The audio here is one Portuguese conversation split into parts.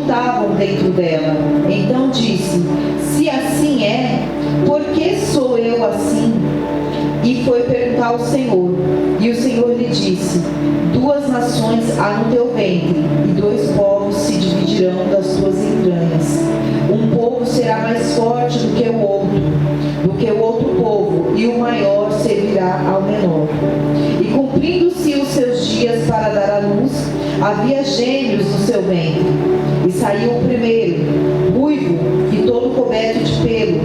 lutavam dentro dela. Então disse: se assim é, por que sou eu assim? E foi perguntar ao Senhor. E o Senhor lhe disse: 2 nações há no teu ventre, e 2 povos se dividirão das tuas entranhas. Um povo será mais forte do que o outro povo, e o maior servirá ao menor. E cumprindo-se os seus dias para dar à luz, havia gêmeos no seu ventre. E saiu o primeiro, ruivo e todo coberto de pelo.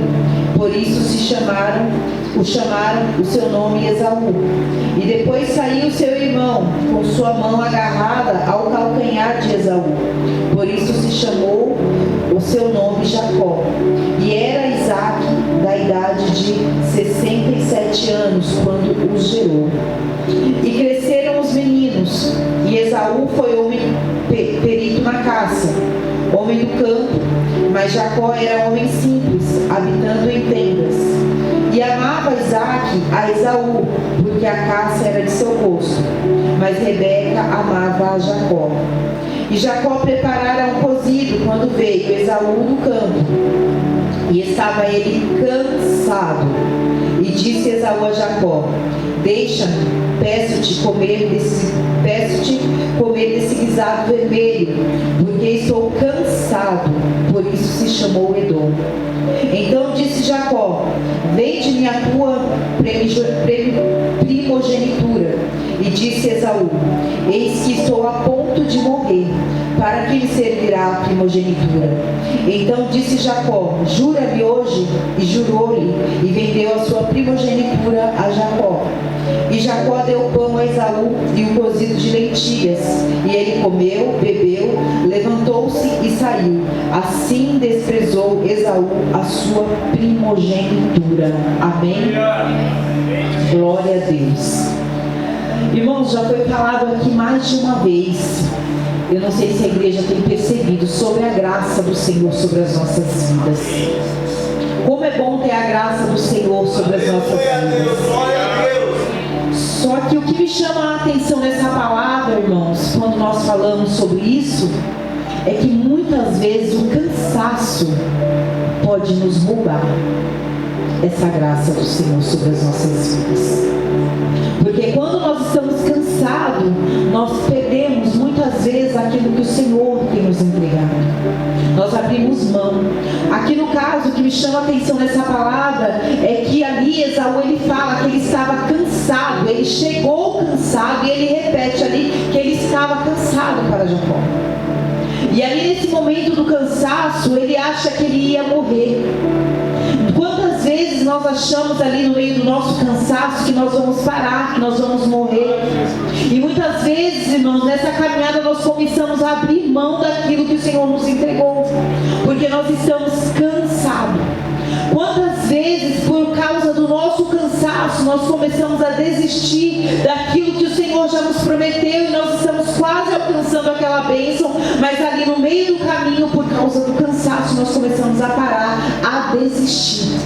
Por isso chamaram o seu nome Esaú. E depois saiu seu irmão, com sua mão agarrada ao calcanhar de Esaú. Por isso se chamou o seu nome Jacó. E era Isaque da idade de 67 anos, quando os gerou. E cresceram os meninos, e Esaú foi homem perito na caça, homem do campo, mas Jacó era homem simples, habitando em tendas. E amava Isaque a Esaú, porque a caça era de seu gosto, mas Rebeca amava a Jacó. E Jacó preparara um cozido quando veio Esaú do campo, e estava ele cansado. E disse Esaú a Jacó: deixa-me, peço-te comer desse guisado vermelho, porque estou cansado. Por isso se chamou Edom. Então disse Jacó: vende-me a tua primogenitura. E disse Esaú: eis que estou a ponto de morrer, para que me servirá a primogenitura? Então disse Jacó: jura-me hoje. E jurou-lhe, e vendeu a sua primogenitura a Jacó. E Jacó deu pão a Esaú e o cozido de lentilhas. E ele comeu, bebeu, levantou-se e saiu. Assim desprezou Esaú a sua primogenitura. Amém? Glória a Deus. Irmãos, já foi falado aqui mais de uma vez. Eu não sei se a igreja tem percebido sobre a graça do Senhor sobre as nossas vidas. Como é bom ter a graça do Senhor sobre as nossas vidas. Só que o que me chama a atenção nessa palavra, irmãos, quando nós falamos sobre isso, é que muitas vezes o cansaço pode nos roubar essa graça do Senhor sobre as nossas vidas. Porque quando nós estamos cansados, nós perdemos muitas vezes aquilo que o Senhor tem nos entregado. Nós abrimos mão. Aqui no caso, o que me chama a atenção nessa palavra é que ali Esaú, ele fala que ele estava cansado. Ele chegou cansado e ele repete ali que ele estava cansado para Jacó. E ali nesse momento do cansaço, ele acha que ele ia morrer. Quantas vezes nós achamos ali no meio do nosso cansaço que nós vamos parar, que nós vamos morrer? E muitas vezes, irmãos, nessa caminhada nós começamos a abrir mão daquilo que o Senhor nos entregou, porque nós estamos cansados. Quantas vezes, por causa do nosso cansaço, nós começamos a desistir daquilo que o Senhor já nos prometeu e nós estamos quase alcançando aquela bênção, mas ali no meio do caminho, por causa do cansaço, nós começamos a parar, a desistir.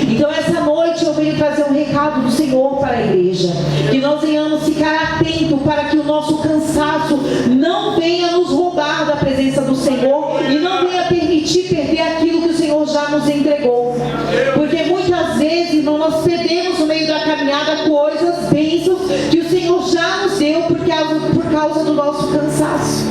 Então essa noite eu venho trazer um recado do Senhor para a igreja, que nós venhamos ficar atentos para que o nosso cansaço não venha nos roubar da presença do Senhor e não venha permitir perder aquilo que o Senhor já nos entregou. Porque muitas vezes nós perdemos no meio da caminhada coisas, bênçãos que o Senhor já nos deu por causa do nosso cansaço.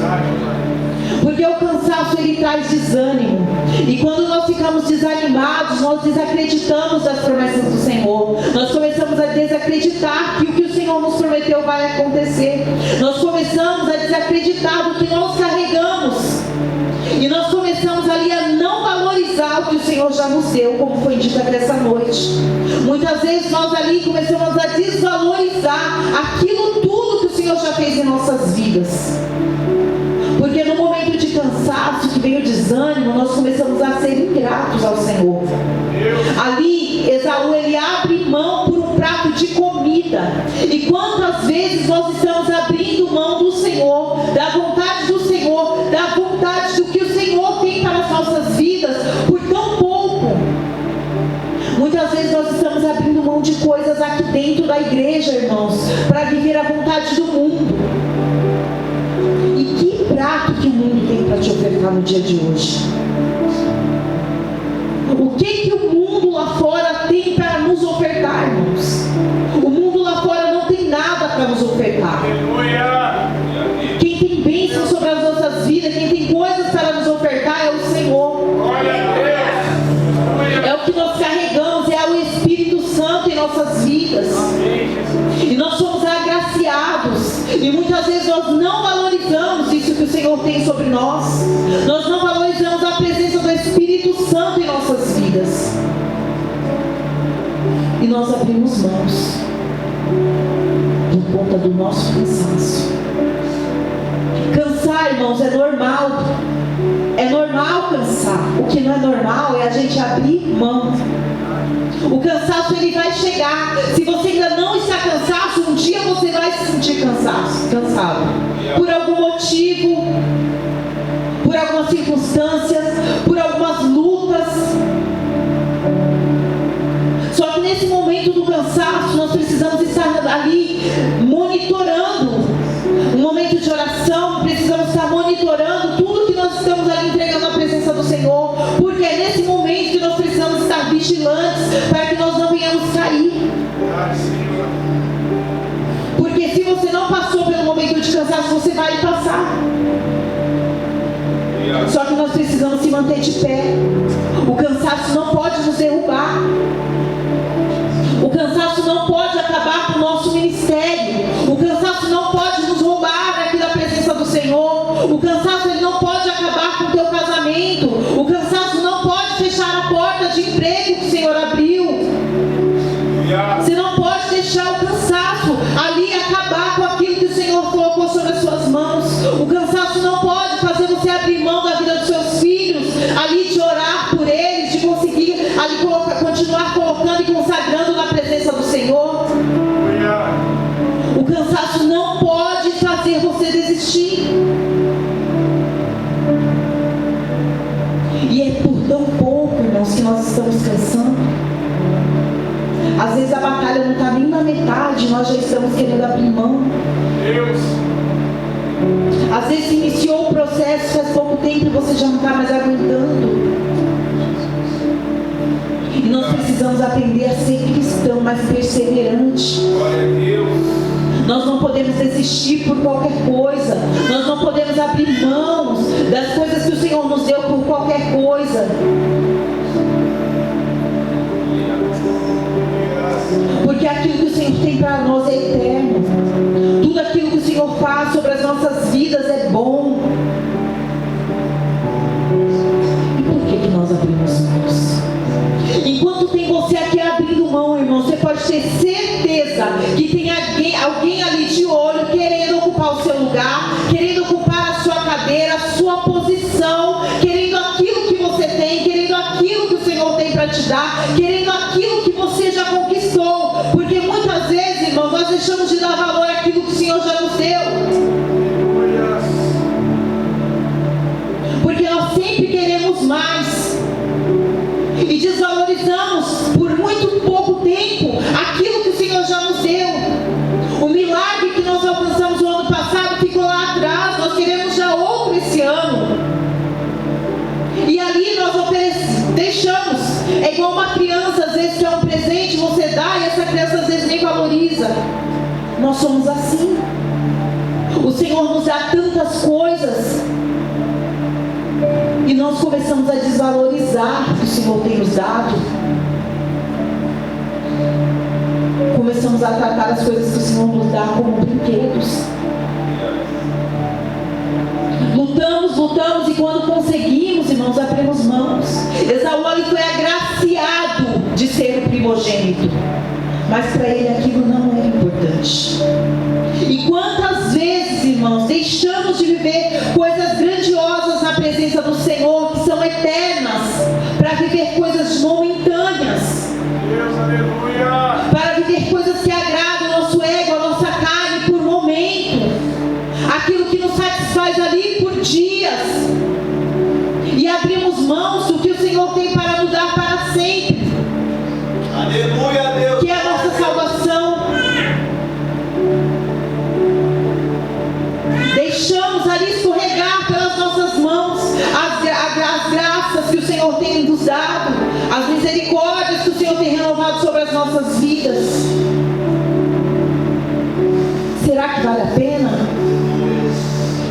Porque o cansaço, ele traz desânimo. E quando nós ficamos desanimados, nós desacreditamos das promessas do Senhor. Nós começamos a desacreditar que o que o Senhor nos prometeu vai acontecer. Nós começamos a desacreditar do que nós carregamos. E nós começamos ali a não valorizar o que o Senhor já nos deu, como foi dito aqui essa noite. Muitas vezes nós ali começamos a desvalorizar aquilo tudo que o Senhor já fez em nossas vidas. Porque no momento de cansaço, que vem o desânimo, nós começamos a ser ingratos ao Senhor. Ali, Esaú, ele abre mão por um prato de comida. E quantas vezes nós estamos abrindo mão do Senhor, da vontade do Senhor, da vontade do que o Senhor tem para as nossas vidas, por tão pouco. Muitas vezes nós estamos abrindo mão de coisas aqui dentro da igreja, irmãos, para viver a vontade do mundo. prato que o mundo tem para te ofertar no dia de hoje? O que o mundo lá fora tem para nos ofertar, irmãos? O mundo lá fora não tem nada para nos ofertar. Quem tem bênçãos sobre as nossas vidas, quem tem coisas para nos ofertar é o Senhor. É o que nós carregamos, é o Espírito Santo em nossas vidas. E nós somos agraciados. E muitas vezes nós não valorizamos isso que o Senhor tem sobre nós. Nós não valorizamos a presença do Espírito Santo em nossas vidas. E nós abrimos mãos por conta do nosso cansaço. Cansar, irmãos, é normal. É normal cansar. O que não é normal é a gente abrir mão. O cansaço, ele vai chegar. Se você ainda não está cansado, um dia você vai se sentir cansado. Por algum motivo, por algumas circunstâncias, por algumas lutas. Só que nesse momento do cansaço, nós precisamos estar ali monitorando. Um momento de oração, precisamos estar monitorando tudo que nós estamos ali entregando na presença do Senhor. Porque é nesse momento que nós precisamos estar vigilantes para que nós não venhamos cair. Porque se você não passou pelo momento de cansaço, você vai passar. Só que nós precisamos se manter de pé. O cansaço não pode nos derrubar. O cansaço não pode acabar com o nosso ministério. O cansaço não pode nos roubar aqui da presença do Senhor. O cansaço, ele não pode acabar com o teu casamento. O cansaço não pode fechar a porta de emprego que o Senhor abriu. Você não pode deixar o cansaço ali acabar com aquilo que o Senhor colocou sobre as suas mãos. O cansaço não pode fazer você abrir mão da vida dos seus filhos, ali de orar por eles, de conseguir ali continuar colocando e consagrando na presença do Senhor. O cansaço não pode fazer você desistir. E é por tão pouco, irmãos, que nós estamos cansando. Às vezes a batalha não está nem na metade, nós já estamos querendo abrir mão. Às vezes iniciou o processo faz pouco tempo e você já não está mais aguentando. E nós precisamos aprender a ser cristão, mas perseverante. Nós não podemos desistir por qualquer coisa. Nós não podemos abrir mãos das coisas que o Senhor nos deu por qualquer coisa. Porque aquilo que o Senhor tem para nós é eterno. Tudo aquilo que o Senhor faz sobre as nossas vidas é bom. E por que nós abrimos mãos? Enquanto tem você aqui abrindo mão, irmão, você pode ter certeza que tem alguém ali de olho querendo ocupar o seu lugar, querendo ocupar a sua cadeira, a sua posição, querendo aquilo que você tem, querendo aquilo que o Senhor tem para te dar, querendo aquilo que você já conquistou. Porque muitas vezes, irmão, nós deixamos de dar valor àquilo que o Senhor já nos deu. Porque nós sempre queremos mais. E desvalorizamos por muito pouco tempo aquilo que o Senhor já nos deu. O milagre que nós alcançamos no ano passado ficou lá atrás. Nós queremos já outro esse ano. E ali nós deixamos. É igual uma criança, às vezes, que é um presente, você dá e essa criança às vezes nem valoriza. Nós somos assim. O Senhor nos dá tantas coisas e nós começamos a desvalorizar o que o Senhor tem nos dado. Começamos a tratar as coisas que o Senhor nos dá como brinquedos. Lutamos e quando conseguimos, irmãos, abrimos mãos. Esaú ali foi agraciado de ser o primogênito, mas para ele aquilo não era importante. E quantas vezes, irmãos, deixamos de viver coisas grandiosas na presença do Senhor, que são eternas, para viver coisas momentâneas. Deus, aleluia. Para viver coisas que agradam o nosso ego, a nossa carne por momento. Aquilo que nos satisfaz ali por dias. E abrimos mãos do que o Senhor tem para nos dar para sempre. Aleluia, Deus. Que é a nossa salvação. Deixamos ali escorregar tem nos dado, as misericórdias que o Senhor tem renovado sobre as nossas vidas. Será que vale a pena?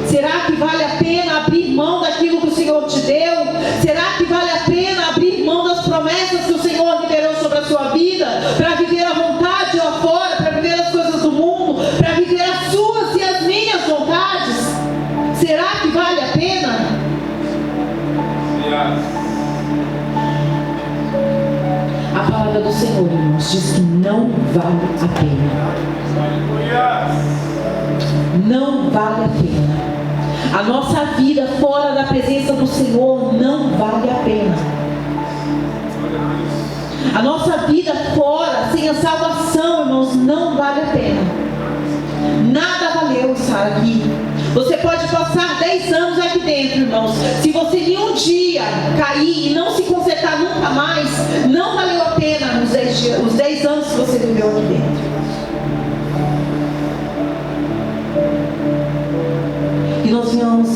Será que vale a pena abrir mão daquilo que o Senhor te deu? Será que vale a pena abrir mão das promessas que o Senhor liberou sobre a sua vida? Para viver a vontade lá fora, para viver as coisas do mundo, para viver as suas e as minhas vontades? Será que vale a pena? A palavra do Senhor, irmãos, diz que não vale a pena. Não vale a pena. A nossa vida fora da presença do Senhor não vale a pena. A nossa vida fora, sem a salvação, irmãos, não vale a pena. Nada valeu estar aqui. Você pode passar 10 anos aqui dentro, irmãos. Se você nenhum dia cair e não se consertar nunca mais, não valeu a pena os 10 anos que você viveu aqui dentro. E nós venhamos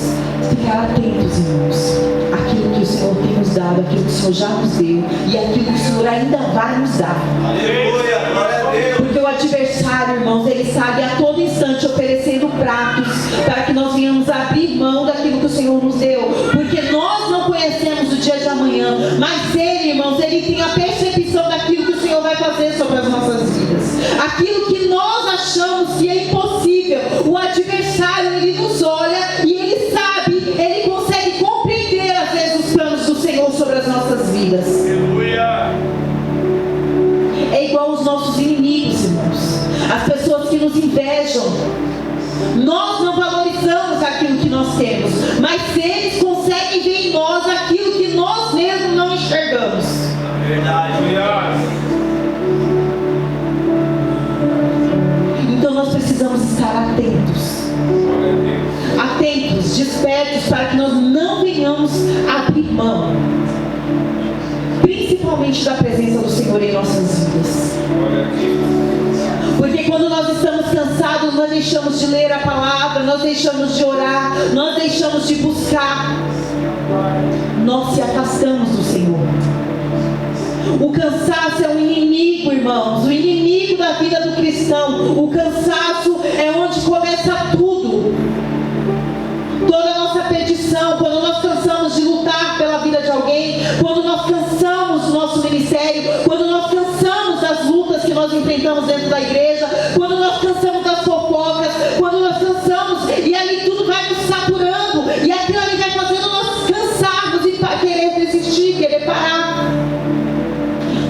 ficar atentos, irmãos, àquilo que o Senhor tem nos dado, àquilo que o Senhor já nos deu e àquilo que o Senhor ainda vai nos dar. Aleluia, glória a Deus. Porque o adversário, irmãos, ele está a todo instante oferecendo pratos para que nós venhamos abrir mão daquilo que o Senhor nos deu. Porque nós não conhecemos o dia de amanhã, mas ele, irmãos, ele tem a percepção daquilo que o Senhor vai fazer sobre as nossas vidas. Aquilo que nós achamos que é impossível, o adversário, ele nos olha e ele sabe, ele consegue compreender às vezes os planos do Senhor sobre as nossas vidas. Aleluia. É igual aos nossos inimigos, irmãos, as pessoas que nos invejam. Nós não valorizamos aquilo que nós temos, mas eles conseguem ver em nós aquilo que nós mesmos não enxergamos. Verdade. Então nós precisamos estar atentos. Atentos, despertos, para que nós não venhamos abrir mão, principalmente da presença do Senhor em nossas vidas. Porque quando nós estamos cansados, nós deixamos de ler a palavra, nós deixamos de orar, nós deixamos de buscar, nós se afastamos do Senhor. O cansaço é um inimigo, irmãos, o inimigo da vida do cristão. O cansaço é onde começa tudo. Toda a nossa petição, quando nós cansamos de lutar pela vida de alguém, quando nós cansamos do nosso ministério, quando nós cansamos das lutas que nós enfrentamos dentro da igreja, quando nós cansamos das fofocas, quando nós cansamos, e ali tudo vai nos saturando, e aquilo ali vai fazendo nós cansarmos e querer desistir, querer parar.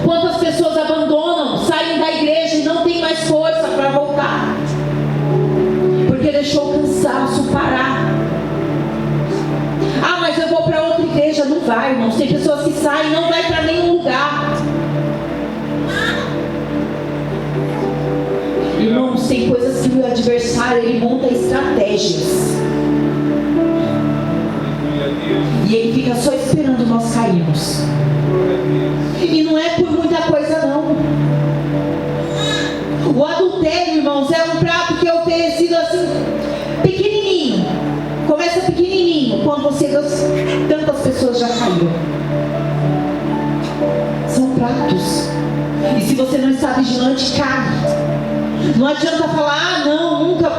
Quantas pessoas abandonam, saem da igreja e não tem mais força para voltar, porque deixou o cansaço parar. Ah, mas eu vou para outra igreja. Não vai, irmãos. Tem pessoas que saem e não vai para nenhum lugar. Irmãos, tem coisas que o adversário, ele monta estratégias, e ele fica só esperando nós cairmos. E não é por muita coisa, não. O adultério, irmãos, é um prato que é oferecido assim, pequenininho. Começa pequenininho, quando você vê tantas pessoas já caíram. São pratos. E se você não está vigilante, cai. Não adianta falar, ah, não, nunca.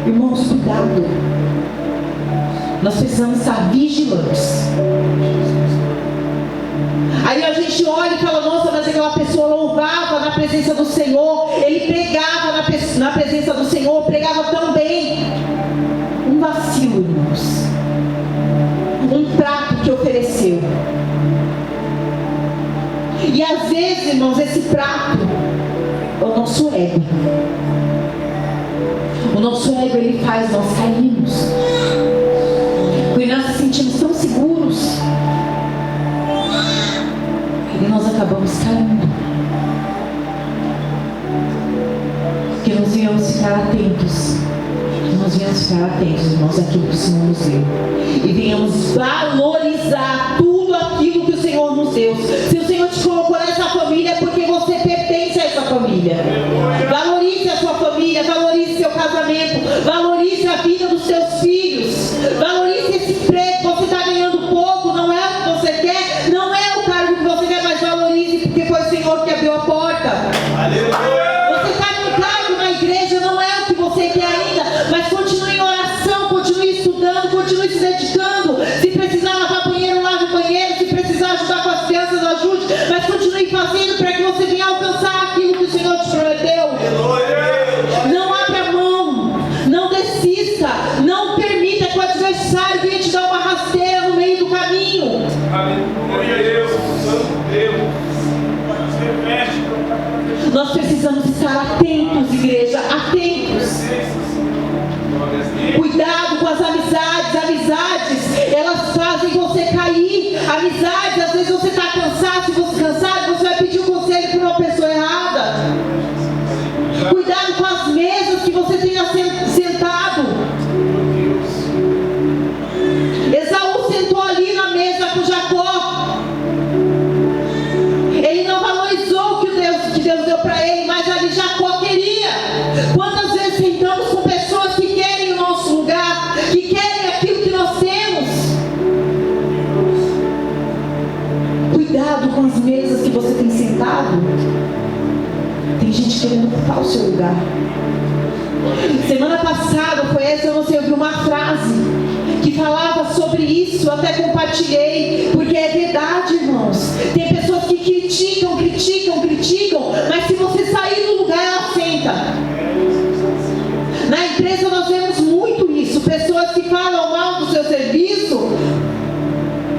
Irmãos, cuidado. Nós precisamos estar vigilantes. Aí a gente olha e fala, nossa, mas aquela pessoa louvava na presença do Senhor, ele pregava na presença do Senhor, pregava tão bem. Um vacilo, irmãos. Um prato que ofereceu. E às vezes, irmãos, esse prato é o nosso ego. O nosso ego, ele faz nós cairmos. Porque nós nos sentimos tão seguros. E nós acabamos caindo. Que nós venhamos ficar atentos. Que nós venhamos ficar atentos, irmãos, àquilo que o Senhor nos deu. E venhamos valorizar tudo aquilo que o Senhor nos deu. Se o Senhor te colocou nessa família, é porque você pertence a essa família. Valorize a sua família, valorize seu casamento, valorize a vida dos seus filhos, valorize esse emprego. Você está ganhando pouco, não é o que você quer, não é o Aleluia, Deus. Santo Deus. Nós precisamos estar atentos, igreja, atentos. Cuidado com as amizades. Amizades, elas fazem você cair. Amizades, às vezes você está cansado. Se você cansado, você vai pedir um conselho para uma pessoa errada. Cuidado com as mesas que você tenha sentado. Esaú sentou ali na mesa com Jacó. Ele não valorizou o que Deus deu para ele, mas ali Jacó queria. Quantas vezes sentamos com pessoas que querem o nosso lugar, que querem aquilo que nós temos? Cuidado com as mesas que você tem sentado. Tem gente querendo ocupar o seu lugar. Semana passada, foi essa, eu não sei, eu vi uma frase que falava sobre isso, eu até compartilhei, porque é verdade, irmãos. Tem pessoas que criticam, mas se você sair do lugar, ela senta. Na empresa nós vemos muito isso, pessoas que falam mal do seu serviço,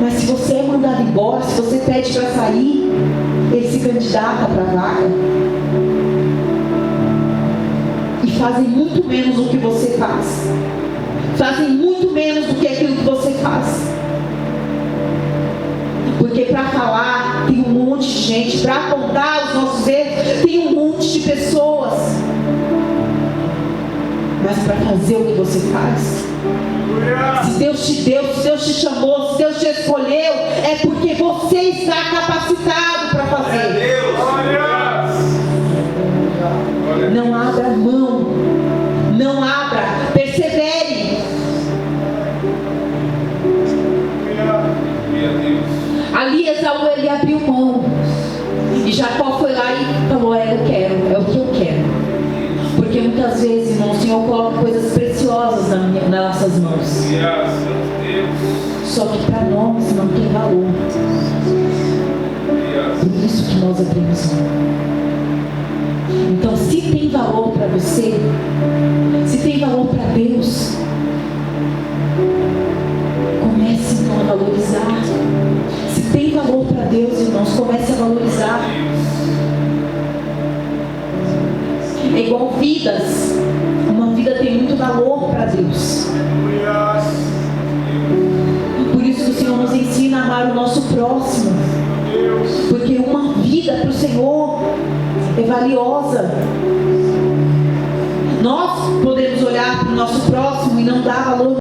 mas se você é mandado embora, se você pede para sair, ele se candidata para a vaga. E fazem muito menos do que você faz. Fazem muito menos do que aquilo que você faz. Porque para falar tem um monte de gente, para apontar os nossos erros tem um monte de pessoas. Mas para fazer o que você faz, se Deus te deu, se Deus te chamou, se Deus te escolheu, é porque você está capacitado para fazer. Não abra mão, não abra, persevere. Ali Esaú, ele abriu mão, e Jacó foi lá e falou: eu quero, é o que eu quero. Porque muitas vezes, irmão, o Senhor coloca coisas preciosas nas nossas mãos, só que para nós não tem valor. Por isso que nós abrimos mão. Então, se tem valor para você, se tem valor para Deus, comece então a valorizar. Se tem valor para Deus, irmãos, comece a valorizar. É igual vidas. Uma vida tem muito valor para Deus. Por isso que o Senhor nos ensina a amar o nosso próximo. Porque uma vida para o Senhor é valiosa. Nós podemos olhar para o nosso próximo e não dar valor